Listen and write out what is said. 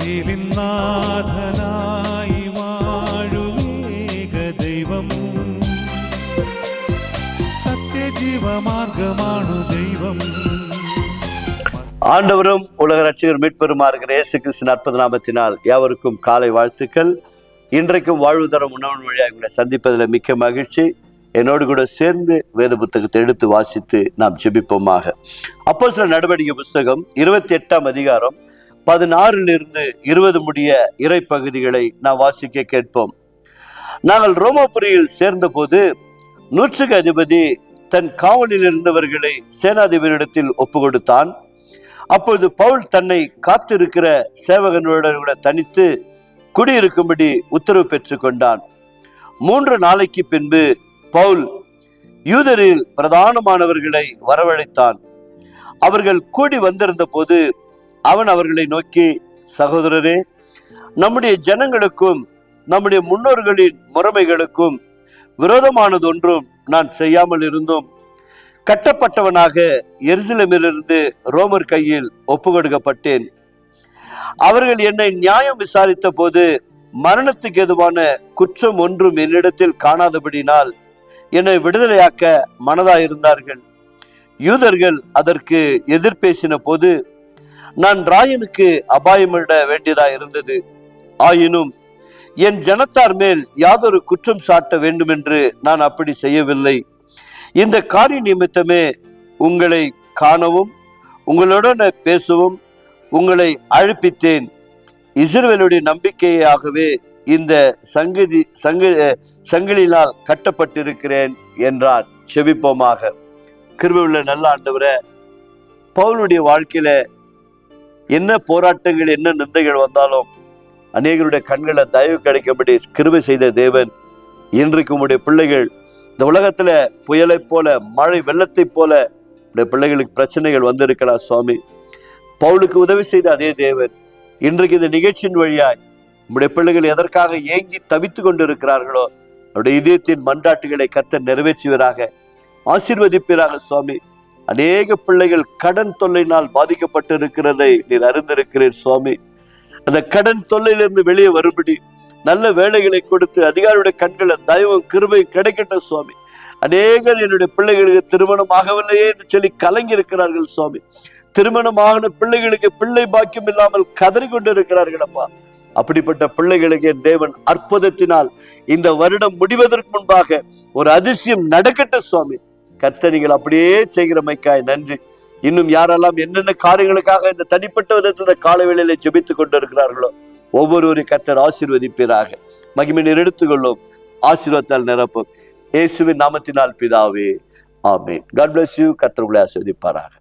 ഇസ്രായേലിൻ നാഥനായി വാഴുമേക ദൈവം സത്യജീവമാർഗമാണു ദൈവം. ஆண்டவரும் உலக ரட்சகர் மீட்பெருமா இருக்கிற இயேசு கிறிஸ்துவின் அற்புத நாமத்தினால் யாவருக்கும் காலை வாழ்த்துக்கள். இன்றைக்கும் வாழ்வு தரும் உணவன் வழியாக உங்களை சந்திப்பதில் மிக்க மகிழ்ச்சி. என்னோடு கூட சேர்ந்து வேத புத்தகத்தை எடுத்து வாசித்து நாம் ஜெபிப்போமாக. அப்போஸ்தலர் நடவடிக்கை புஸ்தகம் 28ஆம் அதிகாரம் 16 20 முடிய இறை பகுதிகளை நாம் வாசிக்க கேட்போம். நாங்கள் ரோமாபுரியில் சேர்ந்த போது நூற்றுக்கு அதிபதி தன் காவலில் இருந்தவர்களை சேனாதிபதியிடத்தில் ஒப்பு கொடுத்தான். அப்பொழுது பவுல் தன்னை காத்திருக்கிற சேவகனுடன் கூட தனித்து குடியிருக்கும்படி உத்தரவு பெற்று கொண்டான். 3 நாளைக்கு பின்பு பவுல் யூதரில் பிரதானமானவர்களை வரவழைத்தான். அவர்கள் கூடி வந்திருந்த போது அவன் அவர்களை நோக்கி, சகோதரரே, நம்முடைய ஜனங்களுக்கும் நம்முடைய முன்னோர்களின் முறைமைகளுக்கும் விரோதமானதொன்றும் நான் செய்யாமல் இருந்தும் கட்டப்பட்டவனாக எருசலேமிலிருந்து ரோமர் கையில் ஒப்பு கொடுக்கப்பட்டேன். அவர்கள் என்னை நியாயம் விசாரித்த போது மரணத்துக்கு எதுவான குற்றம் ஒன்றும் என்னிடத்தில் காணாதபடினால் என்னை விடுதலையாக்க மனதாயிருந்தார்கள். யூதர்கள் அதற்கு எதிர்பேசின போது நான் ராயனுக்கு அபாயமிட வேண்டியதா இருந்தது. ஆயினும் என் ஜனத்தார் மேல் யாதொரு குற்றம் சாட்ட வேண்டும் என்று நான் அப்படி செய்யவில்லை. இந்த காரிய நிமித்தமே உங்களை காணவும் உங்களுடன் பேசவும் உங்களை அழைப்பித்தேன். இஸ்ரவேலுடைய நம்பிக்கையாகவே இந்த சங்கிலினால் கட்டப்பட்டிருக்கிறேன் என்றார். செபிப்போமாக. கிருபையுள்ள நல்ல ஆண்டவரே, பவுலுடைய வாழ்க்கையில என்ன போராட்டங்கள் என்ன நிந்தைகள் வந்தாலும் அநேகருடைய கண்களை தயவு கிடைக்கும்படி கிருபை செய்த தேவன், இன்றைக்கு உங்களுடைய பிள்ளைகள் இந்த உலகத்துல புயலை போல மழை வெள்ளத்தை போல உடைய பிள்ளைகளுக்கு பிரச்சனைகள் வந்திருக்கலாம் சுவாமி. பவுலுக்கு உதவி செய்த அதே தேவன் இன்றைக்கு இந்த நிகழ்ச்சியின் வழியாய் உடைய பிள்ளைகள் எதற்காக ஏங்கி தவித்து கொண்டு இருக்கிறார்களோ அவருடைய இதயத்தின் மன்றாட்டுகளை கர்த்தர் நிறைவேற்றுவீராக, ஆசீர்வதிப்பீராக சுவாமி. அநேக பிள்ளைகள் கடன் தொல்லையினால் பாதிக்கப்பட்டு இருக்கிறதை நீர் அறிந்திருக்கிறேன் சுவாமி. அந்த கடன் தொல்லையிலிருந்து வெளியே வரும்படி நல்ல வேலைகளை கொடுத்து அதிகாரியுடைய கண்களை தயவும் கிருபையும் கிடைக்கட்டும் சுவாமி. அநேகர் என்னுடைய பிள்ளைகளுக்கு திருமணம் ஆகவில்லையே என்று சொல்லி கலங்கி இருக்கிறார்கள் சுவாமி. திருமணமான பிள்ளைகளுக்கு பிள்ளை பாக்கியம் இல்லாமல் கதறி கொண்டு இருக்கிறார்கள் அப்பா. அப்படிப்பட்ட பிள்ளைகளுக்கு என் தேவன் அற்புதத்தினால் இந்த வருடம் முடிவதற்கு முன்பாக ஒரு அதிசயம் நடக்கட்டும் சுவாமி. கர்த்தர் நீங்கள் அப்படியே செய்கிறமைக்காய் நன்றி. இன்னும் யாரெல்லாம் என்னென்ன காரியங்களுக்காக இந்த தனிப்பட்ட விதத்தில் கால வேளையில ஜெபித்துக் கொண்டு இருக்கிறார்களோ ஒவ்வொருவரையும் கர்த்தர் ஆசீர்வதிப்பீராக. மகிமை நீர் எடுத்துக்கொள்ளும், ஆசீர்வாதத்தால் நிரப்பும். இயேசுவின் நாமத்தினால் பிதாவே, ஆமென். God bless you. கர்த்தர் உங்களை ஆசீர்வதிப்பாராக.